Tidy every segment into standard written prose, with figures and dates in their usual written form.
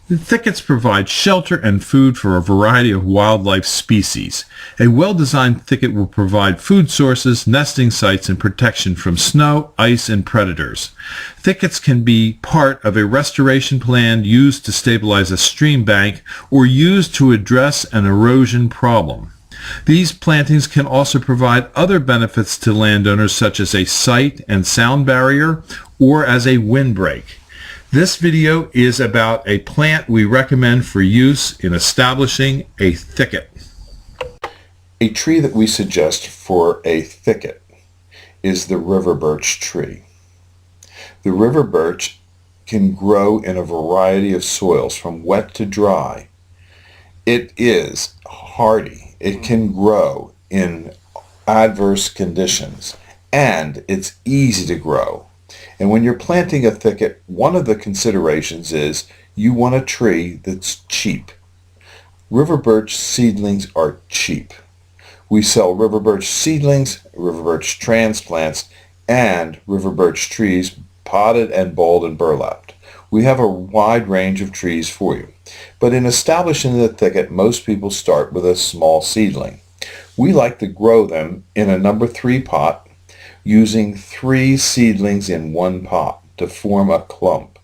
The thickets provide shelter and food for a variety of wildlife species. A well-designed thicket will provide food sources, nesting sites, and protection from snow, ice, and predators. Thickets can be part of a restoration plan used to stabilize a stream bank or used to address an erosion problem. These plantings can also provide other benefits to landowners, such as a sight and sound barrier or as a windbreak. This video is about a plant we recommend for use in establishing a thicket. A tree that we suggest for a thicket is the river birch tree. The river birch can grow in a variety of soils, from wet to dry. It is hardy. It can grow in adverse conditions, and it's easy to grow. And when you're planting a thicket, one of the considerations is you want a tree that's cheap. River birch seedlings are cheap. We sell river birch seedlings, river birch transplants, and river birch trees potted and balled and burlapped. We have a wide range of trees for you. But in establishing the thicket, most people start with a small seedling. We like to grow them in a number 3 pot, using 3 seedlings in 1 pot to form a clump.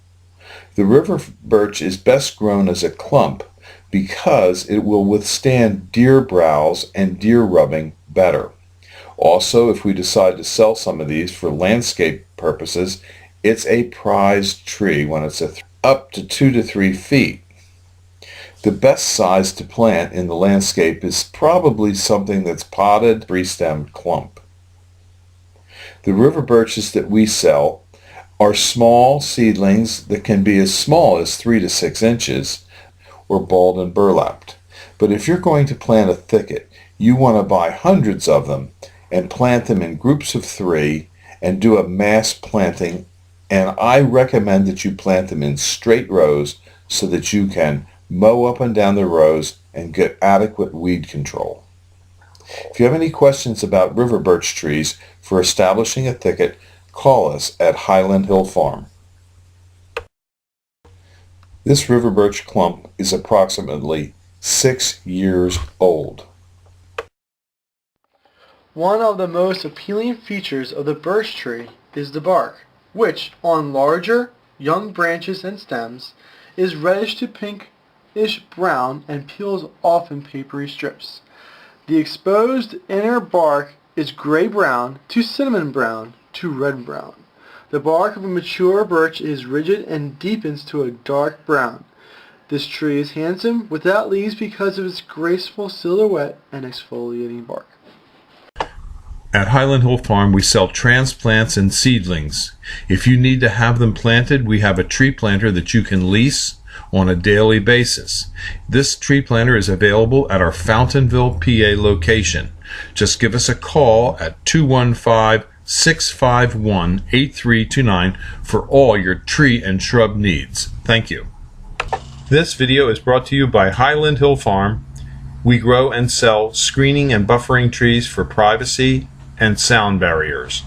The river birch is best grown as a clump because it will withstand deer browse and deer rubbing better. Also, if we decide to sell some of these for landscape purposes, it's a prized tree when it's up to 2 to 3 feet. The best size to plant in the landscape is probably something that's potted, 3-stemmed clump. The river birches that we sell are small seedlings that can be as small as 3 to 6 inches or balled and burlapped. But if you're going to plant a thicket, you want to buy hundreds of them and plant them in groups of 3 and do a mass planting. And I recommend that you plant them in straight rows so that you can mow up and down the rows and get adequate weed control. If you have any questions about river birch trees for establishing a thicket, call us at Highland Hill Farm. This river birch clump is approximately 6 years old. One of the most appealing features of the birch tree is the bark, which, on larger, young branches and stems, is reddish to pinkish brown and peels off in papery strips. The exposed inner bark is gray-brown to cinnamon brown to red-brown. The bark of a mature birch is rigid and deepens to a dark brown. This tree is handsome without leaves because of its graceful silhouette and exfoliating bark. At Highland Hill Farm, we sell transplants and seedlings. If you need to have them planted, we have a tree planter that you can lease on a daily basis. This tree planter is available at our Fountainville, PA location. Just give us a call at 215-651-8329 for all your tree and shrub needs. Thank you. This video is brought to you by Highland Hill Farm. We grow and sell screening and buffering trees for privacy and sound barriers.